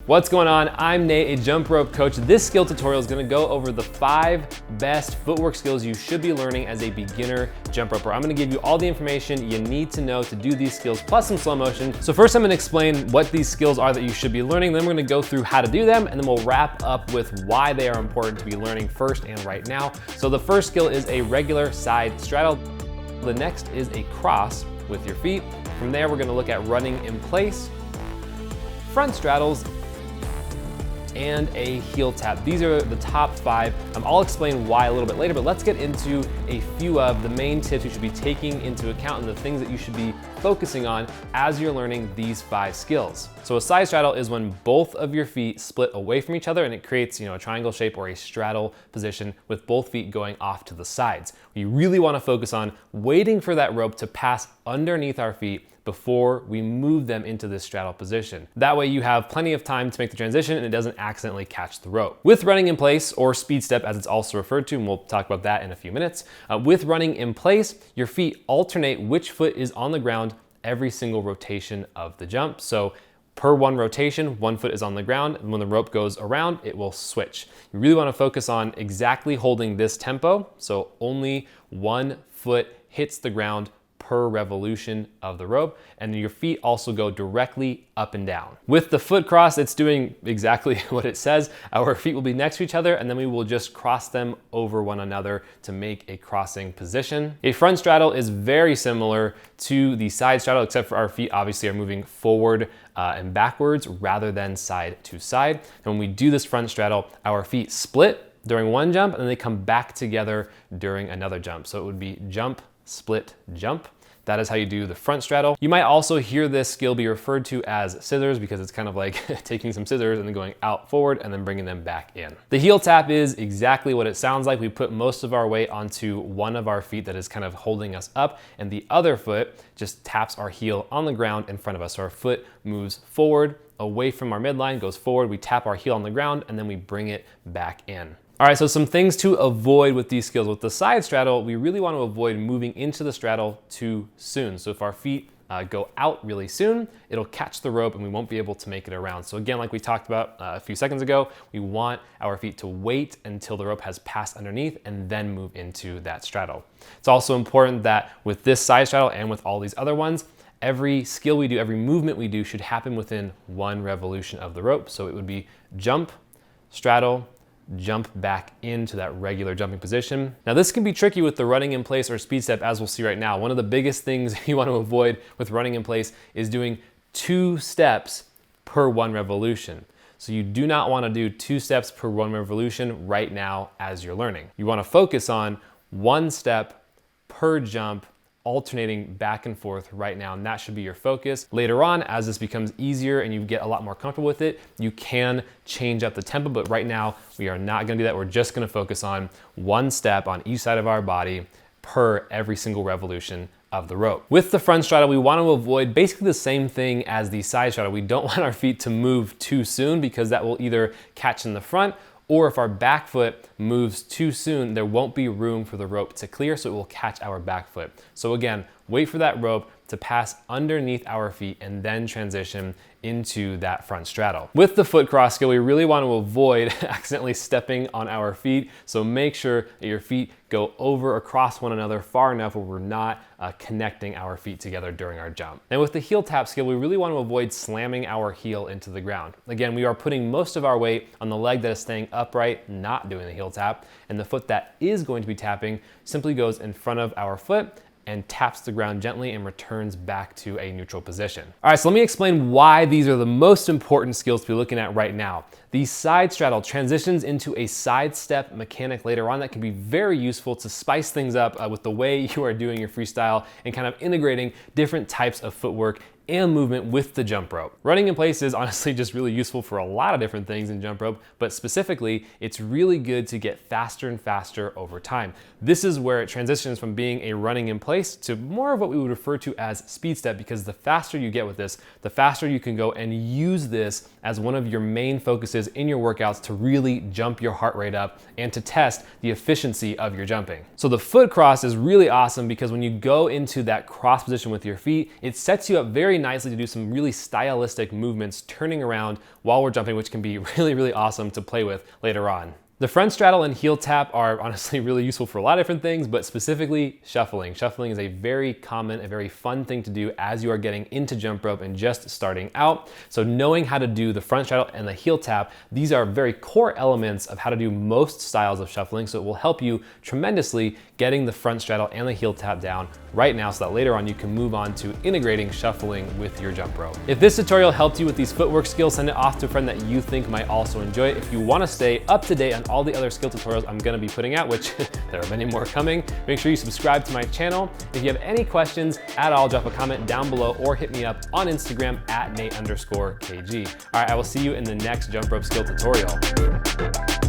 What's going on? I'm Nate, a jump rope coach. This skill tutorial is going to go over the 5 best footwork skills you should be learning as a beginner jump roper. I'm going to give you all the information you need to know to do these skills, plus some slow motion. So first I'm going to explain what these skills are that you should be learning. Then we're going to go through how to do them, and then we'll wrap up with why they are important to be learning first and right now. So the first skill is a regular side straddle. The next is a cross with your feet. From there, we're going to look at running in place, front straddles, and a heel tap. These are the top 5. I'll explain why a little bit later, but let's get into a few of the main tips you should be taking into account and the things that you should be focusing on as you're learning these 5 skills. So a side straddle is when both of your feet split away from each other and it creates, a triangle shape or a straddle position with both feet going off to the sides. We really want to focus on waiting for that rope to pass underneath our feet before we move them into this straddle position. That way you have plenty of time to make the transition and it doesn't accidentally catch the rope. With running in place, or speed step as it's also referred to, and we'll talk about that in a few minutes, with running in place, your feet alternate which foot is on the ground every single rotation of the jump. So per one rotation, one foot is on the ground, and when the rope goes around, it will switch. You really want to focus on exactly holding this tempo, so only one foot hits the ground per revolution of the rope, and your feet also go directly up and down. With the foot cross, it's doing exactly what it says. Our feet will be next to each other, and then we will just cross them over one another to make a crossing position. A front straddle is very similar to the side straddle, except for our feet obviously are moving forward and backwards rather than side to side. And when we do this front straddle, our feet split during one jump, and then they come back together during another jump. So it would be jump, split, jump. That is how you do the front straddle. You might also hear this skill be referred to as scissors because it's kind of like taking some scissors and then going out forward and then bringing them back in. The heel tap is exactly what it sounds like. We put most of our weight onto one of our feet that is kind of holding us up, and the other foot just taps our heel on the ground in front of us. So our foot moves forward, away from our midline, goes forward, we tap our heel on the ground, and then we bring it back in. All right, so some things to avoid with these skills. With the side straddle, we really want to avoid moving into the straddle too soon. So if our feet go out really soon, it'll catch the rope and we won't be able to make it around. So again, like we talked about a few seconds ago, we want our feet to wait until the rope has passed underneath and then move into that straddle. It's also important that with this side straddle and with all these other ones, every skill we do, every movement we do should happen within one revolution of the rope. So it would be jump, straddle, jump back into that regular jumping position. Now this can be tricky with the running in place or speed step, as we'll see right now. One of the biggest things you want to avoid with running in place is doing 2 steps per one revolution. So you do not want to do 2 steps per one revolution right now as you're learning. You want to focus on 1 step per jump, alternating back and forth right now, and that should be your focus. Later on, as this becomes easier and you get a lot more comfortable with it, you can change up the tempo, but right now we are not gonna do that. We're just gonna focus on 1 step on each side of our body per every single revolution of the rope. With the front straddle, we want to avoid basically the same thing as the side straddle. We don't want our feet to move too soon because that will either catch in the front, or if our back foot moves too soon, there won't be room for the rope to clear, so it will catch our back foot. So again, wait for that rope to pass underneath our feet and then transition into that front straddle. With the foot cross skill, we really want to avoid accidentally stepping on our feet. So make sure that your feet go over across one another far enough where we're not connecting our feet together during our jump. And with the heel tap skill, we really want to avoid slamming our heel into the ground. Again, we are putting most of our weight on the leg that is staying upright, not doing the heel tap, and the foot that is going to be tapping simply goes in front of our foot and taps the ground gently and returns back to a neutral position. All right, so let me explain why these are the most important skills to be looking at right now. The side straddle transitions into a side step mechanic later on that can be very useful to spice things up with the way you are doing your freestyle and kind of integrating different types of footwork and movement with the jump rope. Running in place is honestly just really useful for a lot of different things in jump rope, but specifically, it's really good to get faster and faster over time. This is where it transitions from being a running in place to more of what we would refer to as speed step, because the faster you get with this, the faster you can go and use this as one of your main focuses in your workouts to really jump your heart rate up and to test the efficiency of your jumping. So the foot cross is really awesome because when you go into that cross position with your feet, it sets you up very nicely to do some really stylistic movements turning around while we're jumping, which can be really, really awesome to play with later on. The front straddle and heel tap are honestly really useful for a lot of different things, but specifically shuffling. Shuffling is a very common, a very fun thing to do as you are getting into jump rope and just starting out. So knowing how to do the front straddle and the heel tap, these are very core elements of how to do most styles of shuffling. So it will help you tremendously getting the front straddle and the heel tap down right now so that later on you can move on to integrating shuffling with your jump rope. If this tutorial helped you with these footwork skills, send it off to a friend that you think might also enjoy it. If you want to stay up to date on all the other skill tutorials I'm gonna be putting out, which there are many more coming, make sure you subscribe to my channel. If you have any questions at all, drop a comment down below or hit me up on Instagram at Nate_KG. All right, I will see you in the next jump rope skill tutorial.